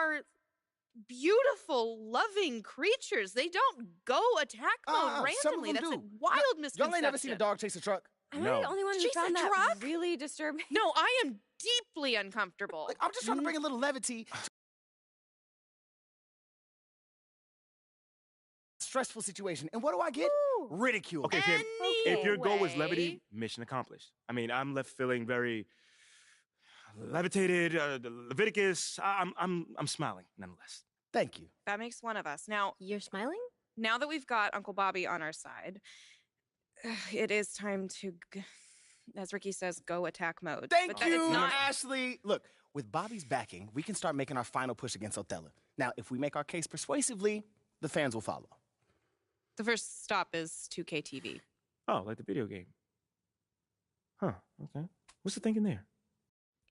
are beautiful, loving creatures. They don't go attack mode randomly. That's a wild misconception. Y'all ain't never seen a dog chase a truck? Am I the only one who found that really disturbing? No, I am deeply uncomfortable. Like, I'm just trying to bring a little levity to a stressful situation. And what do I get? Ooh. Ridicule. Okay, Kim, if your goal was levity, mission accomplished. I mean, I'm left feeling very levitated, Leviticus. I'm smiling nonetheless. Thank you. That makes one of us. Now, You're smiling? now that we've got Uncle Bobby on our side, it is time to, as Ricky says, go attack mode. Thank But you, it's not- Ashley. Look, with Bobby's backing, we can start making our final push against Othello. Now, if we make our case persuasively, the fans will follow. The first stop is 2K TV. Oh, like the video game. Huh, okay. What's the thinking there?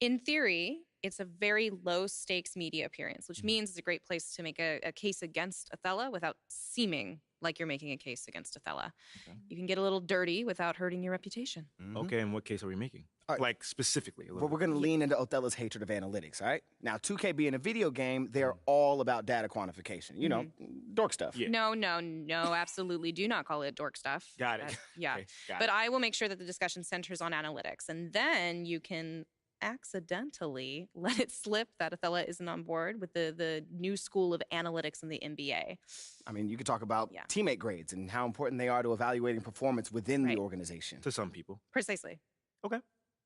In theory, it's a very low stakes media appearance, which means it's a great place to make a case against Othello without seeming like you're making a case against Othello. Okay. You can get a little dirty without hurting your reputation. Okay, and what case are we making? All right. Like, specifically. But we're going to lean into Othello's hatred of analytics, all right? Now, 2K being a video game, they're all about data quantification. You know, dork stuff. Yeah. No, absolutely do not call it dork stuff. Got it. Yeah. Okay, got But it. I will make sure that the discussion centers on analytics. And then you can accidentally let it slip that Othello isn't on board with the new school of analytics in the NBA. I mean, you could talk about teammate grades and how important they are to evaluating performance within the organization. To some people. Precisely. Okay.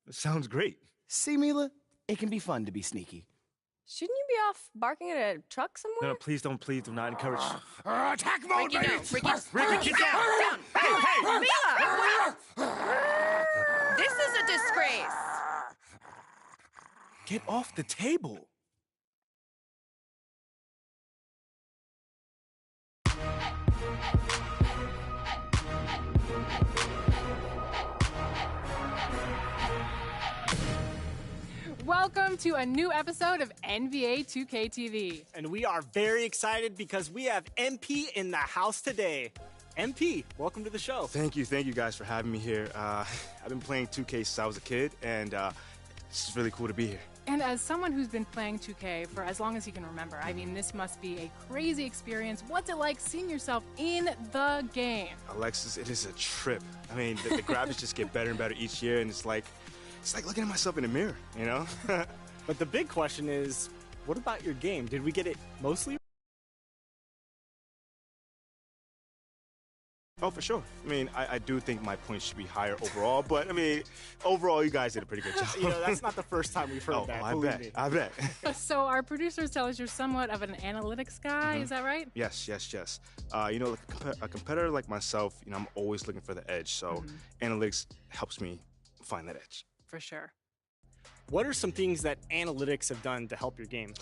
That sounds great. See, Mila, it can be fun to be sneaky. Shouldn't you be off barking at a truck somewhere? No, please do not encourage. Attack mode, Ricky, no. Ricky, get down! Hey! Mila! This is a disgrace. Get off the table. Welcome to a new episode of NBA 2K TV. And we are very excited because we have MP in the house today. MP, welcome to the show. Thank you guys for having me here. I've been playing 2K since I was a kid, and it's just really cool to be here. And as someone who's been playing 2K for as long as he can remember, I mean, this must be a crazy experience. What's it like seeing yourself in the game? Alexis, it is a trip. I mean, the graphics just get better and better each year, and it's like looking at myself in the mirror, you know? But the big question is, what about your game? Did we get it mostly? Oh, for sure. I mean, I do think my points should be higher overall, but I mean, overall, you guys did a pretty good job. You know, that's not the first time we've heard that. I bet. So our producers tell us you're somewhat of an analytics guy, is that right? Yes. You know, a competitor like myself, you know, I'm always looking for the edge, so analytics helps me find that edge. For sure. What are some things that analytics have done to help your game?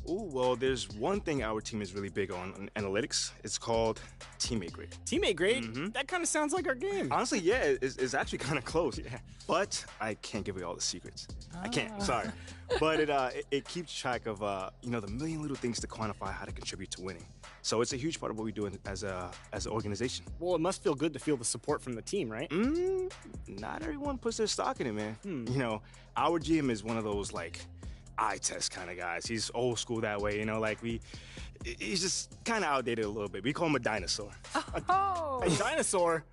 Ooh, well, there's one thing our team is really big on analytics. It's called teammate grade. Teammate grade? That kind of sounds like our game. Honestly, yeah, it's actually kind of close. Yeah. But I can't give away all the secrets. I can't, sorry. But it keeps track of, you know, the million little things to quantify how to contribute to winning. So it's a huge part of what we do as an organization. Well, it must feel good to feel the support from the team, right? Not everyone puts their stock in it, man. You know, our GM is one of those, like, eye test kind of guys. He's old school that way, you know, like he's just kind of outdated a little bit. We call him a dinosaur. Oh! A dinosaur?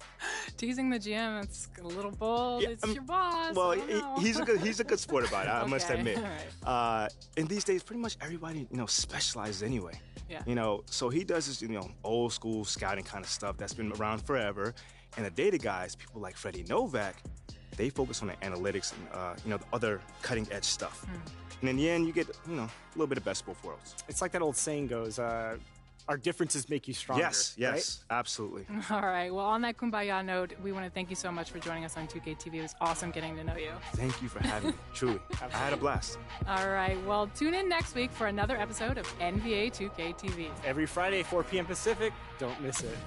Teasing the GM, it's a little bold. Yeah, it's your boss. Well, he's a good sport about it, I must Okay, admit. all right. And these days, pretty much everybody, you know, specializes anyway. Yeah. You know, so he does this, you know, old school scouting kind of stuff that's been around forever. And the data guys, people like Freddie Novak, they focus on the analytics and, you know, the other cutting edge stuff. And in the end, you get, you know, a little bit of best of both worlds. It's like that old saying goes, our differences make you stronger. Yes, right? Absolutely. All right. Well, on that kumbaya note, we want to thank you so much for joining us on 2K TV. It was awesome getting to know you. Thank you for having me. Truly. I had a blast. All right. Well, tune in next week for another episode of NBA 2K TV. Every Friday, 4 p.m. Pacific. Don't miss it.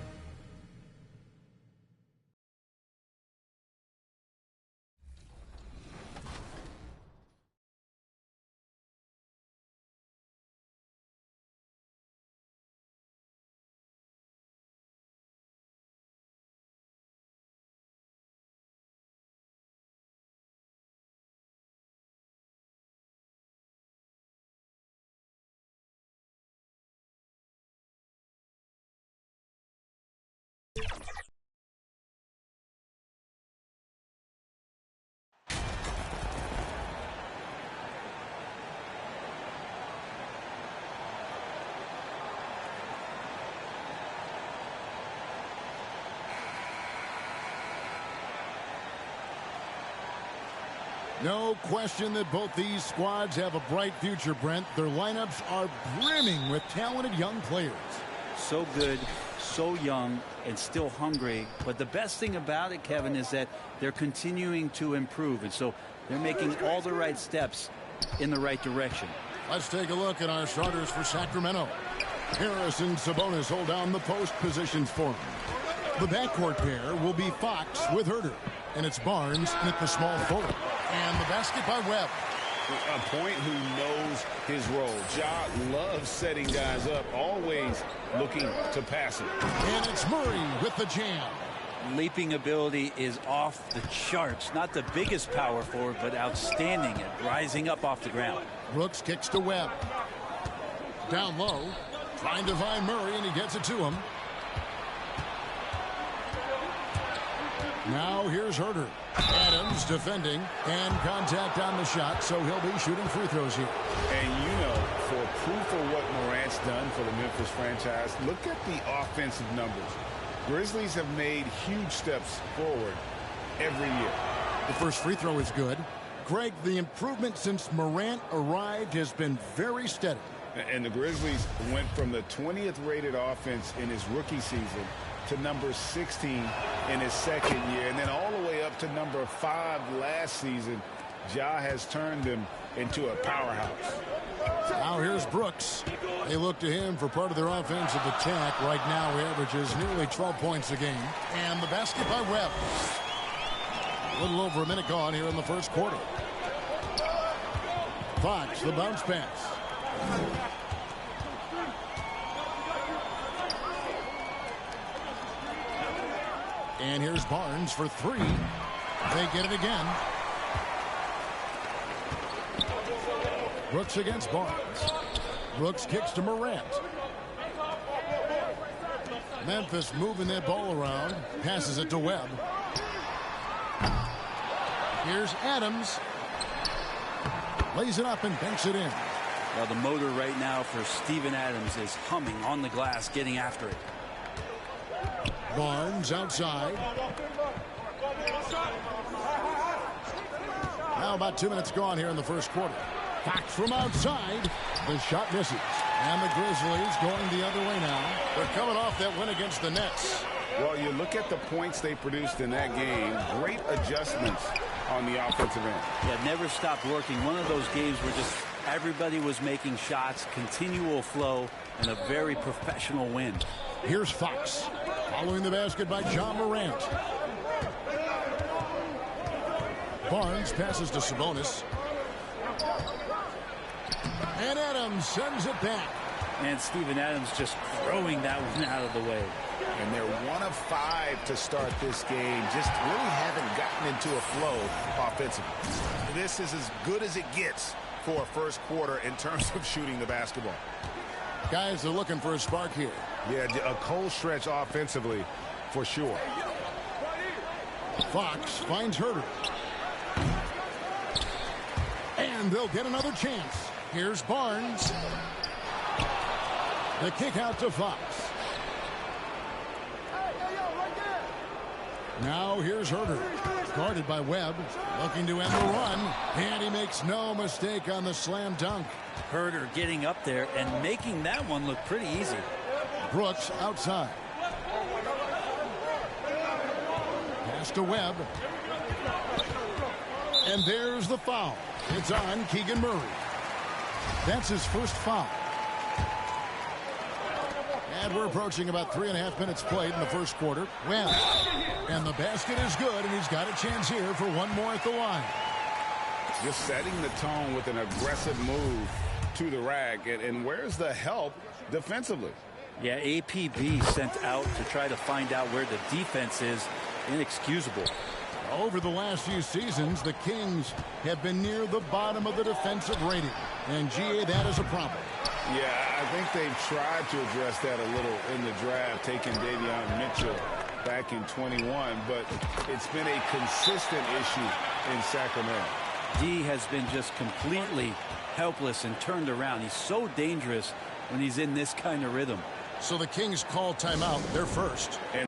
No question that both these squads have a bright future, Brent. Their lineups are brimming with talented young players. So good, so young, and still hungry. But the best thing about it, Kevin, is that they're continuing to improve. And so they're making all the right steps in the right direction. Let's take a look at our starters for Sacramento. Harris and Sabonis hold down the post positions for them. The backcourt pair will be Fox with Herter. And it's Barnes at the small forward. And the basket by Webb. A point who knows his role. Ja loves setting guys up, always looking to pass it. And it's Murray with the jam. Leaping ability is off the charts. Not the biggest power forward, but outstanding at rising up off the ground. Brooks kicks to Webb. Down low, trying to find Murray, and he gets it to him. Now here's Herter. Adams defending, and contact on the shot, so he'll be shooting free throws here. And you know, for proof of what Morant's done for the Memphis franchise, look at the offensive numbers. Grizzlies have made huge steps forward every year. The first free throw is good. Greg, the improvement since Morant arrived has been very steady. And the Grizzlies went from the 20th rated offense in his rookie season to number 16 in his second year, and then all the way up to number 5 last season. Ja has turned them into a powerhouse. Now here's Brooks. They look to him for part of their offensive attack. Right now he averages nearly 12 points a game. And the basket by Webb. A little over a minute gone here in the first quarter. Fox, the bounce pass. And here's Barnes for 3. They get it again. Brooks against Barnes. Brooks kicks to Morant. Memphis moving that ball around. Passes it to Webb. Here's Adams. Lays it up and banks it in. Well, the motor right now for Steven Adams is humming on the glass, getting after it. Barnes outside. Now about 2 minutes gone here in the first quarter. Fox from outside. The shot misses. And the Grizzlies going the other way now. They're coming off that win against the Nets. Well, you look at the points they produced in that game. Great adjustments on the offensive end. Yeah, never stopped working. One of those games where just everybody was making shots, continual flow, and a very professional win. Here's Fox. Following the basket by John Morant. Barnes passes to Sabonis. And Adams sends it back. And Steven Adams just throwing that one out of the way. And they're 1 of 5 to start this game. Just really haven't gotten into a flow offensively. This is as good as it gets for a first quarter in terms of shooting the basketball. Guys are looking for a spark here. Yeah, a cold stretch offensively for sure. Fox finds Herter. And they'll get another chance. Here's Barnes. The kick out to Fox. Now here's Herter. Guarded by Webb. Looking to end the run. And he makes no mistake on the slam dunk. Herter getting up there and making that one look pretty easy. Brooks outside. Pass to Webb. And there's the foul. It's on Keegan Murray. That's his first foul. And we're approaching about 3.5 minutes played in the first quarter. Webb. And the basket is good, and he's got a chance here for one more at the line. Just setting the tone with an aggressive move to the rack. And where's the help defensively? Yeah, APB sent out to try to find out where the defense is. Inexcusable. Over the last few seasons, the Kings have been near the bottom of the defensive rating. And, GA, that is a problem. Yeah, I think they've tried to address that a little in the draft, taking Davion Mitchell back in 21, but it's been a consistent issue in Sacramento. D has been just completely helpless and turned around. He's so dangerous when he's in this kind of rhythm. So the Kings call timeout, their first. And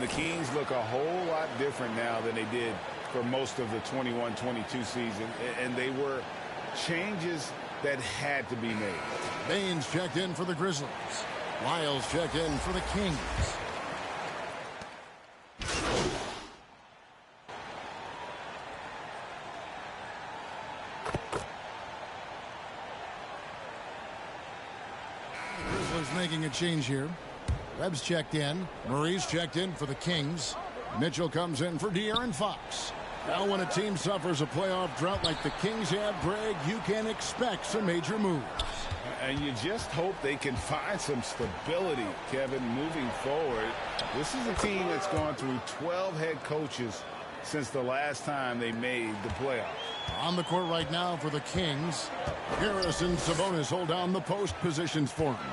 Kings look a whole lot different now than they did for most of the 21-22 season, and they were changes that had to be made. Baines checked in for the Grizzlies. Lyles checked in for the Kings. Grizzlies making a change here. Webb's checked in. Murray's checked in for the Kings. Mitchell comes in for De'Aaron Fox. Now when a team suffers a playoff drought like the Kings have, Greg, you can expect some major moves. And you just hope they can find some stability, Kevin, moving forward. This is a team that's gone through 12 head coaches since the last time they made the playoffs. On the court right now for the Kings, Harris and Sabonis hold down the post positions for him.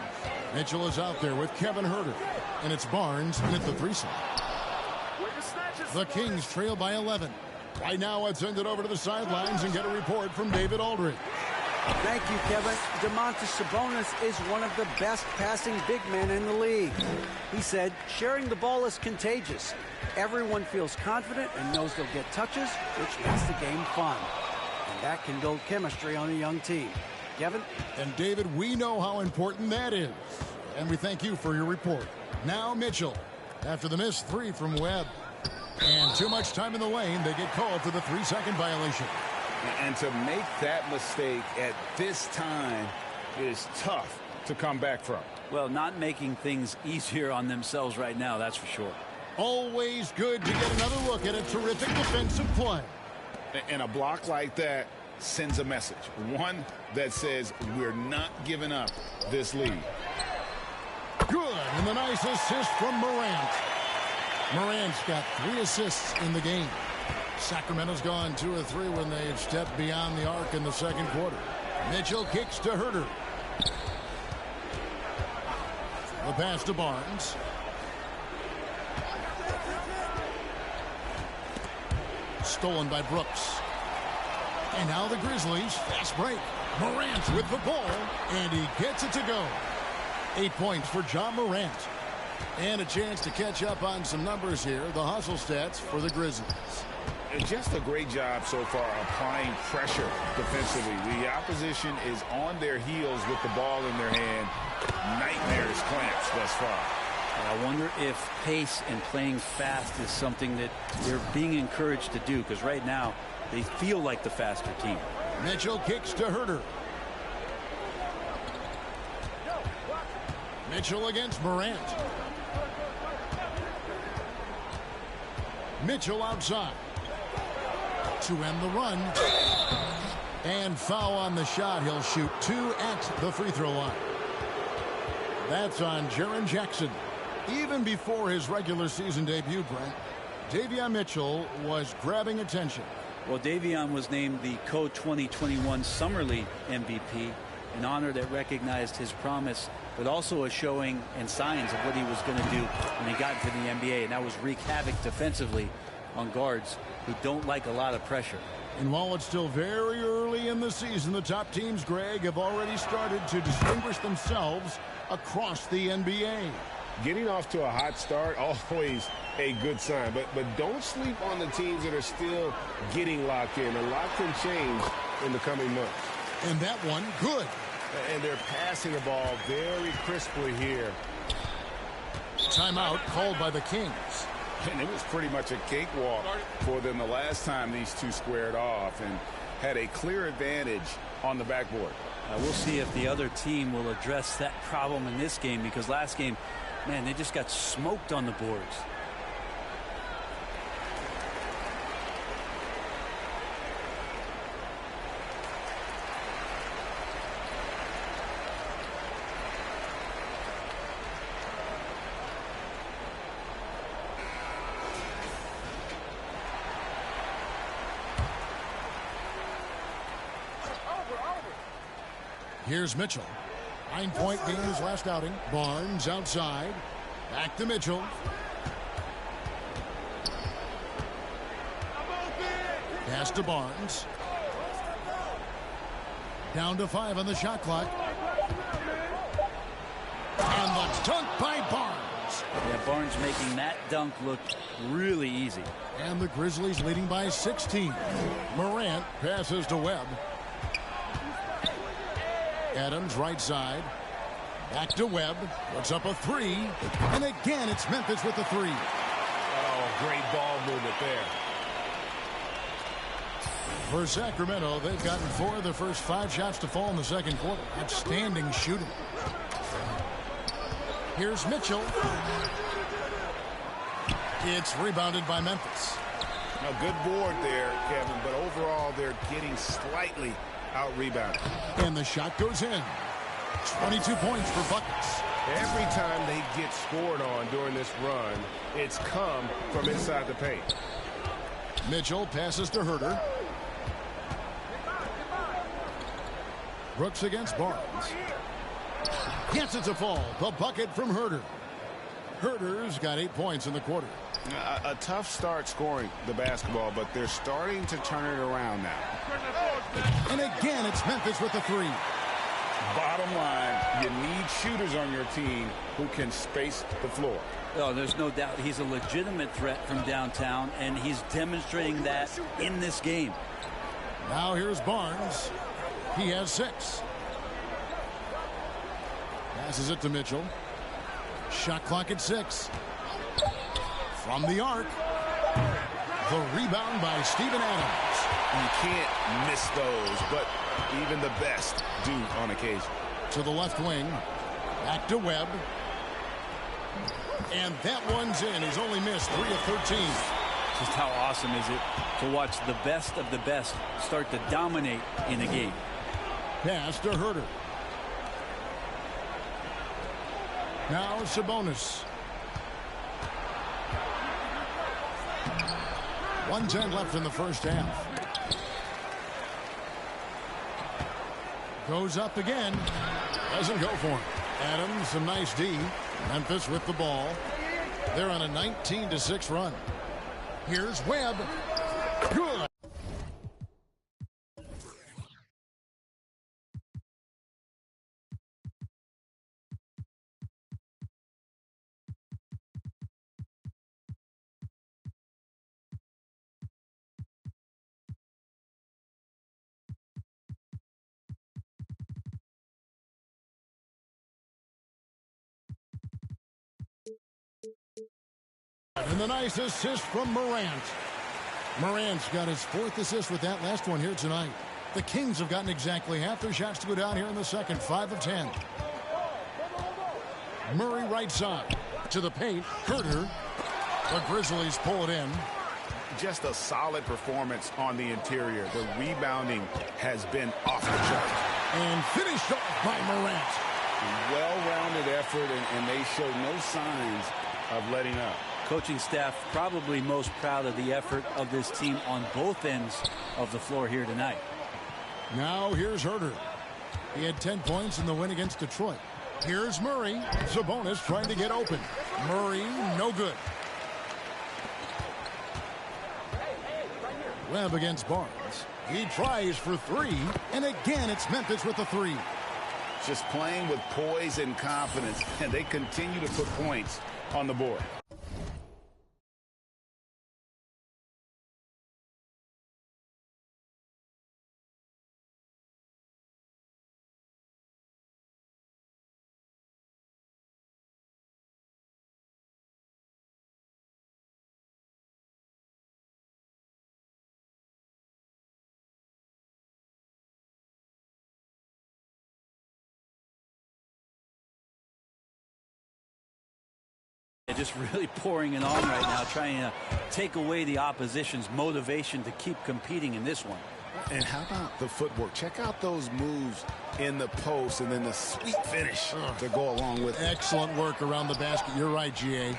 Mitchell is out there with Kevin Huerter, and it's Barnes in at the 3 slot. The Kings trail by 11. Right now, let's send it over to the sidelines and get a report from David Aldridge. Thank you, Kevin. Domantas Sabonis is one of the best passing big men in the league. He said, sharing the ball is contagious. Everyone feels confident and knows they'll get touches, which makes the game fun. And that can build chemistry on a young team. Kevin? And David, we know how important that is. And we thank you for your report. Now Mitchell, after the missed 3 from Webb. And too much time in the lane, they get called for the 3-second violation. And to make that mistake at this time is tough to come back from. Well, not making things easier on themselves right now, that's for sure. Always good to get another look at a terrific defensive play. And a block like that sends a message. One that says we're not giving up this lead. Good, and the nice assist from Morant. Morant's got 3 assists in the game. Sacramento's gone 2 of 3 when they stepped beyond the arc in the second quarter. Mitchell kicks to Huerter. The pass to Barnes. Stolen by Brooks. And now the Grizzlies, fast break. Morant with the ball, and he gets it to go. 8 points for John Morant. And a chance to catch up on some numbers here. The hustle stats for the Grizzlies. Just a great job so far applying pressure defensively. The opposition is on their heels with the ball in their hand. Nightmares clamps thus far. I wonder if pace and playing fast is something that they're being encouraged to do, because right now they feel like the faster team. Mitchell kicks to Huerter. Mitchell against Morant. Mitchell outside to end the run. And foul on the shot. He'll shoot 2 at the free throw line. That's on Jaren Jackson. Even before his regular season debut, Brent, Davion Mitchell was grabbing attention. Well, Davion was named the Co-2021 Summer League MVP, an honor that recognized his promise, but also a showing and signs of what he was going to do when he got into the NBA, and that was wreak havoc defensively on guards who don't like a lot of pressure. And while it's still very early in the season, the top teams, Greg, have already started to distinguish themselves across the NBA. Getting off to a hot start, always a good sign. But don't sleep on the teams that are still getting locked in. A lot can change in the coming months. And that one, good. And they're passing the ball very crisply here. Timeout called by the Kings. And it was pretty much a cakewalk for them the last time these two squared off and had a clear advantage on the backboard. We'll see if the other team will address that problem in this game, because last game, man, they just got smoked on the boards. Here's Mitchell. 9-point game his last outing. Barnes outside. Back to Mitchell. Pass to Barnes. Down to 5 on the shot clock. And the dunk by Barnes. Yeah, Barnes making that dunk look really easy. And the Grizzlies leading by 16. Morant passes to Webb. Adams right side. Back to Webb. Puts up a three. And again, it's Memphis with the three. Oh, great ball movement there. For Sacramento, they've gotten 4 of the first 5 shots to fall in the second quarter. Outstanding shooting. Here's Mitchell. It's rebounded by Memphis. A good board there, Kevin, but overall they're getting slightly out-rebounded. And the shot goes in. 22 points for buckets. Every time they get scored on during this run, it's come from inside the paint. Mitchell passes to Herter. Brooks against Barnes. Gets it to fall. The bucket from Herter. Herter's got 8 points in the quarter. A tough start scoring the basketball, but they're starting to turn it around now. And again, it's Memphis with the three. Bottom line, you need shooters on your team who can space the floor. Oh, there's no doubt he's a legitimate threat from downtown, and he's demonstrating that in this game. Now here's Barnes. He has 6. Passes it to Mitchell. Shot clock at 6. From the arc. The rebound by Steven Adams. You can't miss those, but even the best do on occasion. To the left wing. Back to Webb. And that one's in. He's only missed 3 of 13. Just how awesome is it to watch the best of the best start to dominate in a game. Pass to Herter. Now Sabonis. 1:10 left in the first half. Goes up again. Doesn't go for him. Adams, a nice D. Memphis with the ball. They're on a 19-6 run. Here's Webb. Good. And the nice assist from Morant. Morant's got his 4th assist with that last one here tonight. The Kings have gotten exactly half their shots to go down here in the second. 5 of 10. Murray right side. To the paint. Herter. The Grizzlies pull it in. Just a solid performance on the interior. The rebounding has been off the chart. And finished off by Morant. Well-rounded effort, and they show no signs of letting up. Coaching staff probably most proud of the effort of this team on both ends of the floor here tonight. Now here's Herter. He had 10 points in the win against Detroit. Here's Murray. Sabonis trying to get open. Murray, no good. Webb against Barnes. He tries for 3. And again, it's Memphis with the 3. Just playing with poise and confidence, and they continue to put points on the board. Just really pouring it on right now, trying to take away the opposition's motivation to keep competing in this one. And how about the footwork? Check out those moves in the post and then the sweet finish to go along with it. Excellent work around the basket. You're right, GA.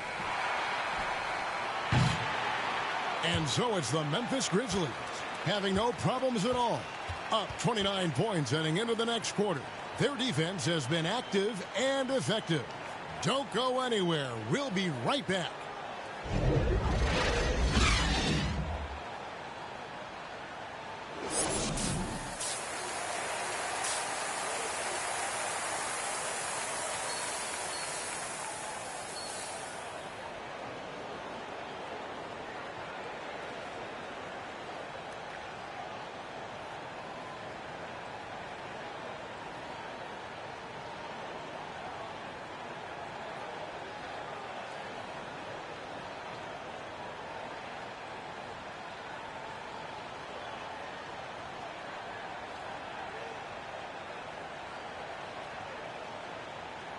And so it's the Memphis Grizzlies having no problems at all. Up 29 points heading into the next quarter. Their defense has been active and effective. Don't go anywhere. We'll be right back.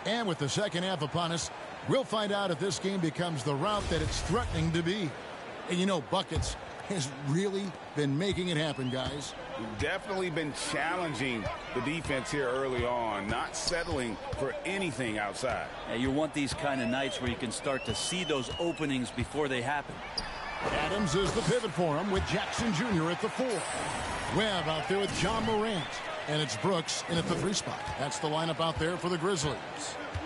And with the second half upon us, we'll find out if this game becomes the route that it's threatening to be. And you know, buckets has really been making it happen, guys. Definitely been challenging the defense here early on, not settling for anything outside. Yeah, you want these kind of nights where you can start to see those openings before they happen. Adams is the pivot for him with Jackson Jr. at the 4. Webb out there with John Morant. And it's Brooks in at the 3 spot. That's the lineup out there for the Grizzlies.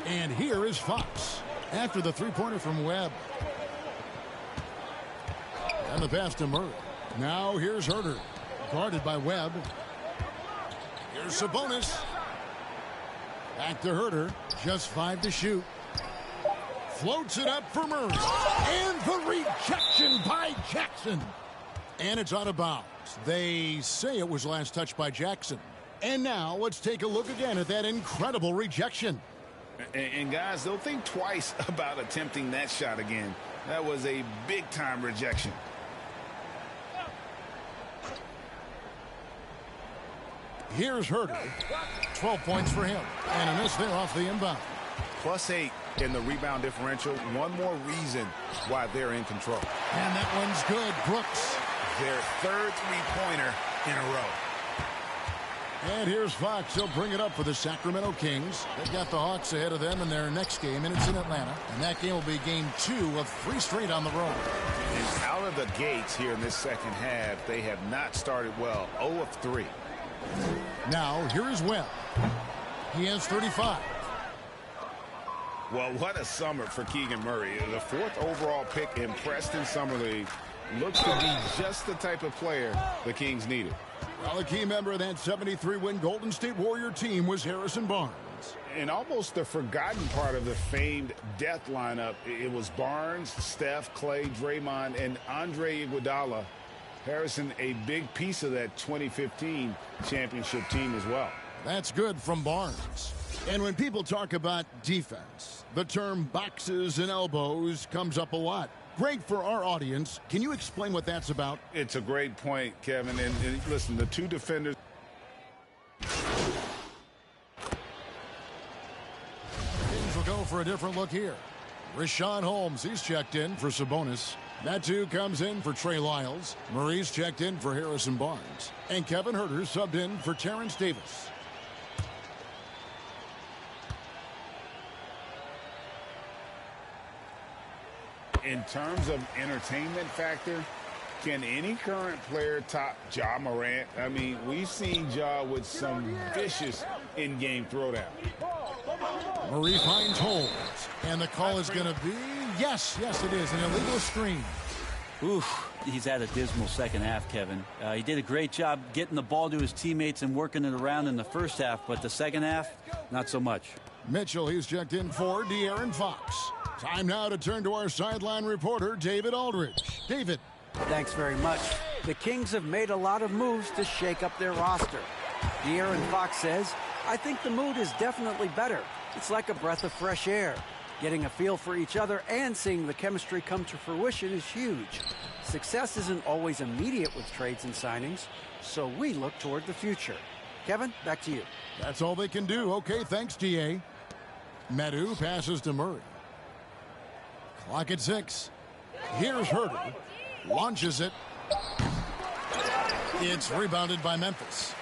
And here is Fox after the three-pointer from Webb. And the pass to Murray. Now here's Herter. Guarded by Webb. Here's Sabonis. Back to Herter. Just 5 to shoot. Floats it up for Murray. And the rejection by Jackson. And it's out of bounds. They say it was last touched by Jackson. And now let's take a look again at that incredible rejection. And guys, they'll think twice about attempting that shot again. That was a big-time rejection. Here's Herter. 12 points for him. And a miss there off the inbound. +8 in the rebound differential. One more reason why they're in control. And that one's good. Brooks. Their third three-pointer in a row. And here's Fox. He'll bring it up for the Sacramento Kings. They've got the Hawks ahead of them in their next game, and it's in Atlanta. And that game will be game 2 of 3 straight on the road. And out of the gates here in this second half, they have not started well. 0 of 3. Now, here is Webb. He has 35. Well, what a summer for Keegan Murray. The 4th overall pick in Preston Summer League. Looks to be just the type of player the Kings needed. Well, a key member of that 73-win Golden State Warrior team was Harrison Barnes. And almost the forgotten part of the famed death lineup, it was Barnes, Steph, Clay, Draymond, and Andre Iguodala. Harrison, a big piece of that 2015 championship team as well. That's good from Barnes. And when people talk about defense, the term boxes and elbows comes up a lot. Greg, for our audience, can you explain what that's about? It's a great point, Kevin. And listen, the two defenders. Kings will go for a different look here. Rashawn Holmes, he's checked in for Sabonis. Metu comes in for Trey Lyles. Murray's checked in for Harrison Barnes. And Kevin Herter subbed in for Terrence Davis. In terms of entertainment factor, can any current player top Ja Morant? I mean, we've seen Ja with some vicious in-game throwdown. Murray finds Holmes. And the call is going to be, yes, it is, an illegal screen. Oof, he's had a dismal second half, Kevin. He did a great job getting the ball to his teammates and working it around in the first half, but the second half, not so much. Mitchell, he's checked in for De'Aaron Fox. Time now to turn to our sideline reporter, David Aldridge. David. Thanks very much. The Kings have made a lot of moves to shake up their roster. De'Aaron Fox says, I think the mood is definitely better. It's like a breath of fresh air. Getting a feel for each other and seeing the chemistry come to fruition is huge. Success isn't always immediate with trades and signings, so we look toward the future. Kevin, back to you. That's all they can do. Okay, thanks, DA. Metu passes to Murray. Clock at 6. Here's Herter. Launches it. It's rebounded by Memphis.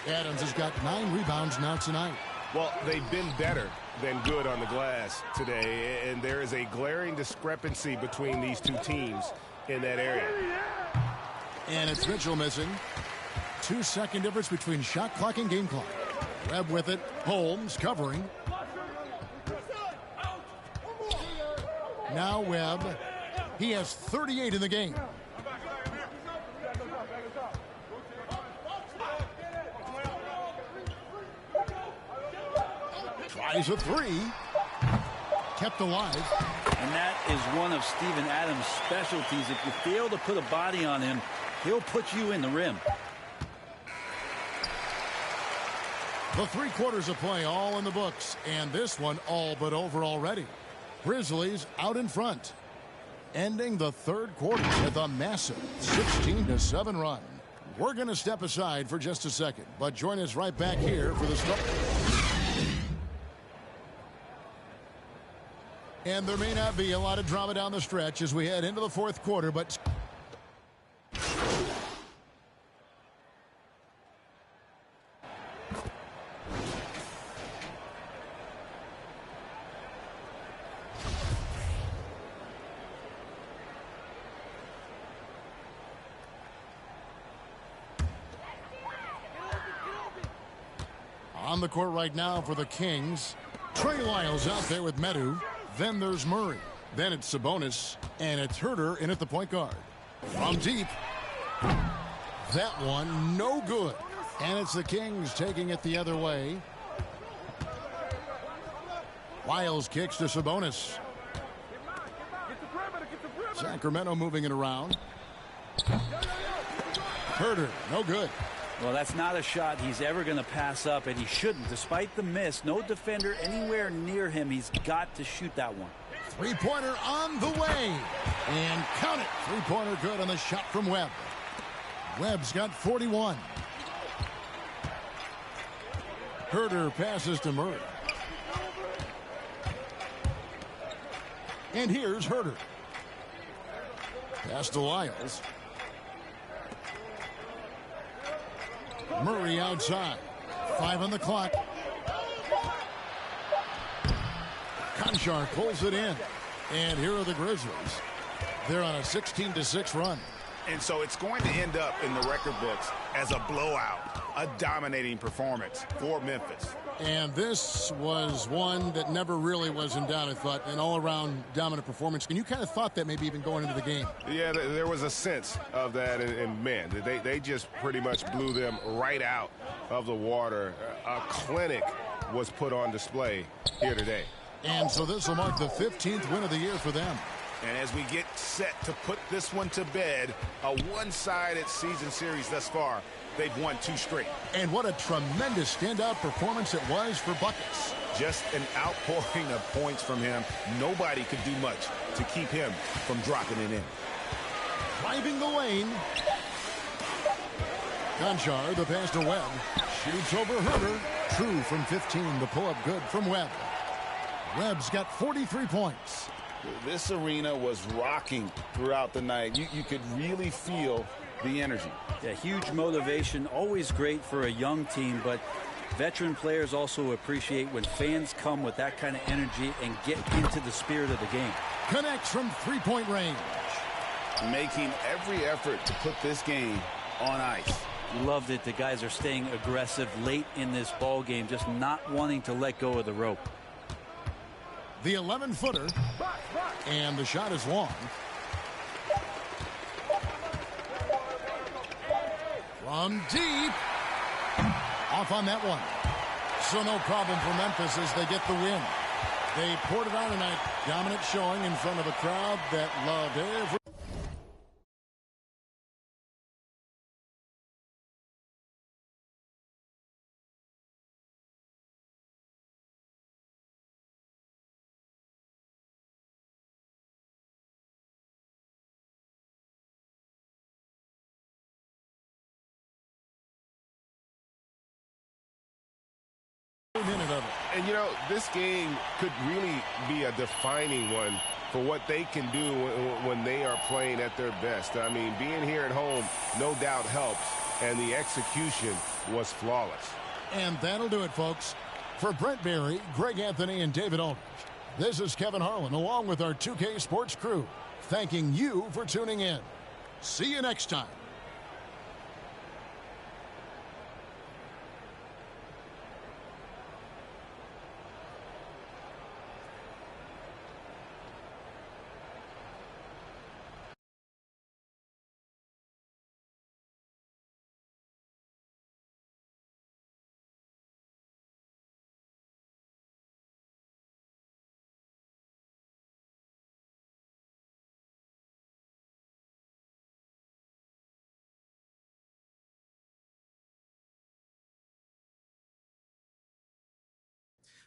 Adams has got 9 rebounds now tonight. Well, they've been better than good on the glass today, and there is a glaring discrepancy between these two teams in that area. And it's Mitchell missing. 2-second difference between shot clock and game clock. Webb with it. Holmes covering. Now Webb. He has 38 in the game. Tries a 3. Kept alive. And that is one of Steven Adams' specialties. If you fail to put a body on him, he'll put you in the rim. The 3 quarters of play all in the books, and this one all but over already. Grizzlies out in front, ending the 3rd quarter with a massive 16-7 run. We're going to step aside for just a second, but join us right back here for the start. And there may not be a lot of drama down the stretch as we head into the fourth quarter, but on the court right now for the Kings, Trey Lyles out there with Medu. Then there's Murray. Then it's Sabonis. And it's Herter in at the point guard. From deep. That one, no good. And it's the Kings taking it the other way. Lyles kicks to Sabonis. Sacramento moving it around. Herter, no good. Well, that's not a shot he's ever going to pass up, and he shouldn't. Despite the miss, no defender anywhere near him. He's got to shoot that one. Three-pointer on the way. And count it. Three-pointer good on the shot from Webb. Webb's got 41. Herter passes to Murray. And here's Herter. Pass to Lyles. Murray outside. 5 on the clock. Conchar pulls it in. And here are the Grizzlies. They're on a 16-6 run. And so it's going to end up in the record books as a blowout, a dominating performance for Memphis. And this was one that never really was in doubt, I thought, an all-around dominant performance. And you kind of thought that maybe even going into the game. Yeah, there was a sense of that, and man, they just pretty much blew them right out of the water. A clinic was put on display here today. And so this will mark the 15th win of the year for them. And as we get set to put this one to bed, a one-sided season series thus far, they've won 2 straight. And what a tremendous standout performance it was for Buckets. Just an outpouring of points from him. Nobody could do much to keep him from dropping it in. Driving the lane. Conchar, the pass to Webb. Shoots over Herter. True from 15. The pull-up good from Webb. Webb's got 43 points. This arena was rocking throughout the night. You could really feel the energy. Yeah, huge motivation, always great for a young team, but veteran players also appreciate when fans come with that kind of energy and get into the spirit of the game. Connects from three-point range. Making every effort to put this game on ice. Loved it. The guys are staying aggressive late in this ball game, just not wanting to let go of the rope. The 11-footer, and the shot is long. From deep. Off on that one. So no problem for Memphis as they get the win. They poured it on tonight. Dominant showing in front of a crowd that loved every... minute of it. And, you know, this game could really be a defining one for what they can do when they are playing at their best. I mean, being here at home no doubt helps, and the execution was flawless. And that'll do it, folks. For Brent Berry, Greg Anthony, and David Aldridge, this is Kevin Harlan along with our 2K Sports crew, thanking you for tuning in. See you next time.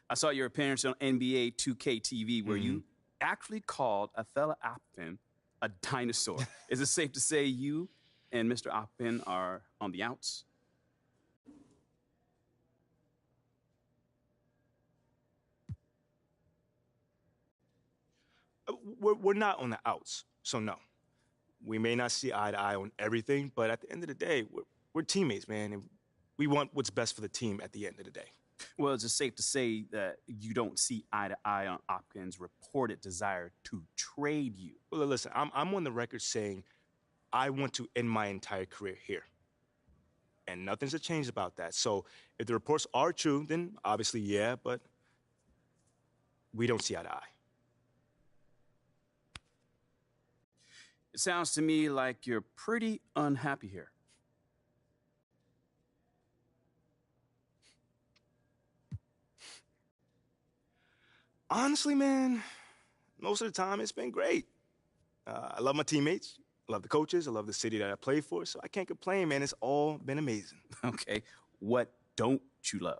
I saw your appearance on NBA 2K TV where you actually called a fella Oppin a dinosaur. Is it safe to say you and Mr. Oppin are on the outs? We're not on the outs, so no. We may not see eye to eye on everything, but at the end of the day, we're teammates, man, and we want what's best for the team at the end of the day. Well, it's just safe to say that you don't see eye to eye on Opkin's reported desire to trade you. Well, listen, I'm on the record saying I want to end my entire career here. And nothing's changed about that. So if the reports are true, then obviously, yeah, but we don't see eye to eye. It sounds to me like you're pretty unhappy here. Honestly, man, most of the time it's been great. I love my teammates, I love the coaches, I love the city that I play for, so I can't complain, man. It's all been amazing. Okay, what don't you love?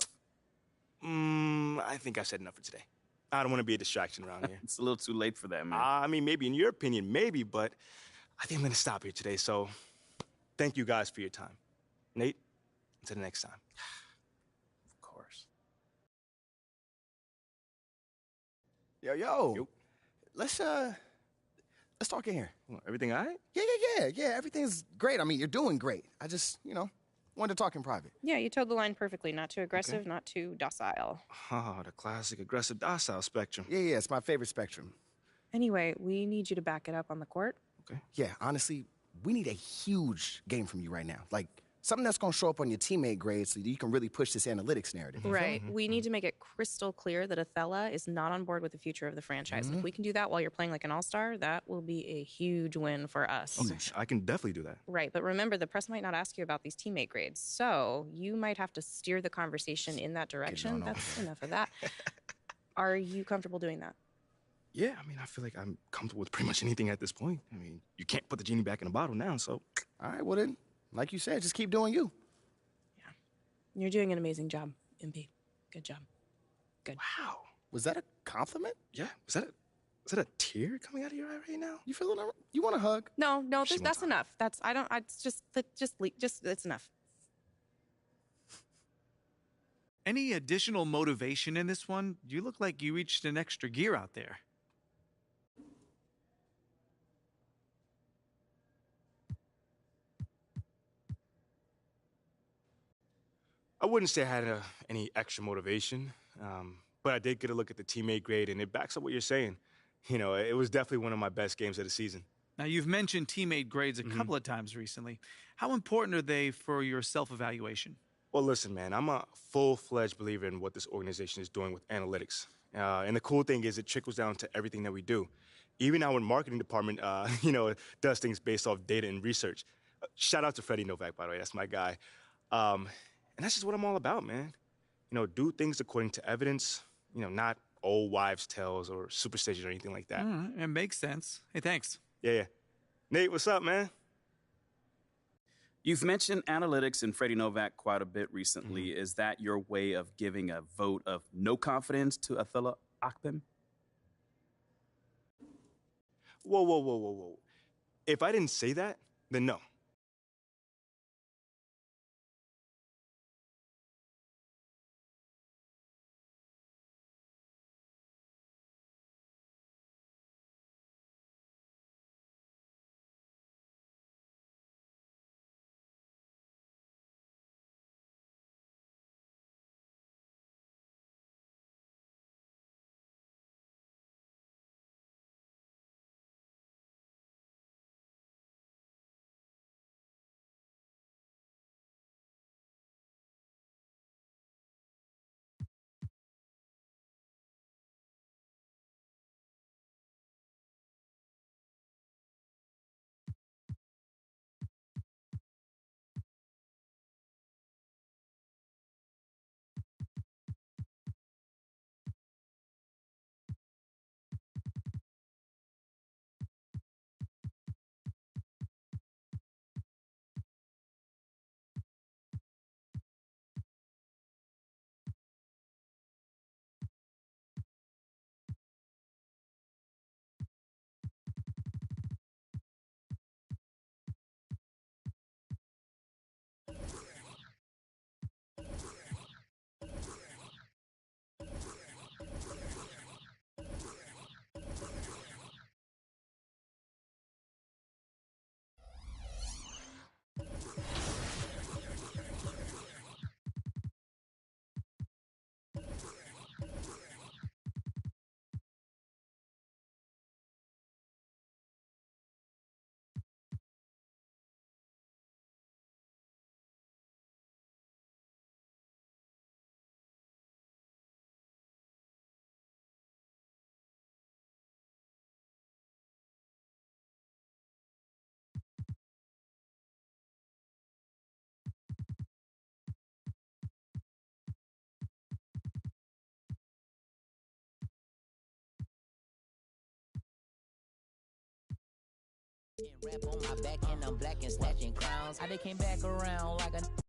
I think I've said enough for today. I don't want to be a distraction around here. It's a little too late for that, man. I mean, maybe in your opinion, maybe, but I think I'm going to stop here today, so thank you guys for your time. Nate, until the next time. Of course. Yo. Let's talk in here. Everything all right? Yeah. Everything's great. I mean, you're doing great. I just, wanted to talk in private. Yeah, you toed the line perfectly. Not too aggressive, not too docile. Oh, the classic aggressive docile spectrum. Yeah, it's my favorite spectrum. Anyway, we need you to back it up on the court. Okay. Yeah, honestly, we need a huge game from you right now. Like, something that's going to show up on your teammate grade so that you can really push this analytics narrative. Right. We need to make it crystal clear that Othello is not on board with the future of the franchise. If we can do that while you're playing like an all-star, that will be a huge win for us. Okay, I can definitely do that. Right. But remember, the press might not ask you about these teammate grades. So you might have to steer the conversation in that direction. That's enough of that. Are you comfortable doing that? Yeah, I mean, I feel like I'm comfortable with pretty much anything at this point. I mean, you can't put the genie back in the bottle now, so. All right, well then, like you said, just keep doing you. You're doing an amazing job, MP. Good job. Good. Wow. Was that a compliment? Yeah. Was that a tear coming out of your eye right now? You feeling all right? You want a hug? No, that's enough. It's enough. Any additional motivation in this one? You look like you reached an extra gear out there. I wouldn't say I had any extra motivation, but I did get a look at the teammate grade, and it backs up what you're saying. It was definitely one of my best games of the season. Now, you've mentioned teammate grades a couple of times recently. How important are they for your self-evaluation? Well, listen, man, I'm a full-fledged believer in what this organization is doing with analytics. And the cool thing is it trickles down to everything that we do. Even our marketing department, does things based off data and research. Shout out to Freddie Novak, by the way. That's my guy. And that's just what I'm all about, man. Do things according to evidence, not old wives' tales or superstition or anything like that. It makes sense. Hey, thanks. Yeah. Nate, what's up, man? You've mentioned analytics and Freddie Novak quite a bit recently. Is that your way of giving a vote of no confidence to Atilla Akpem? Whoa. If I didn't say that, then no. Rap on my back and I'm black and snatching crowns. I they came back around like a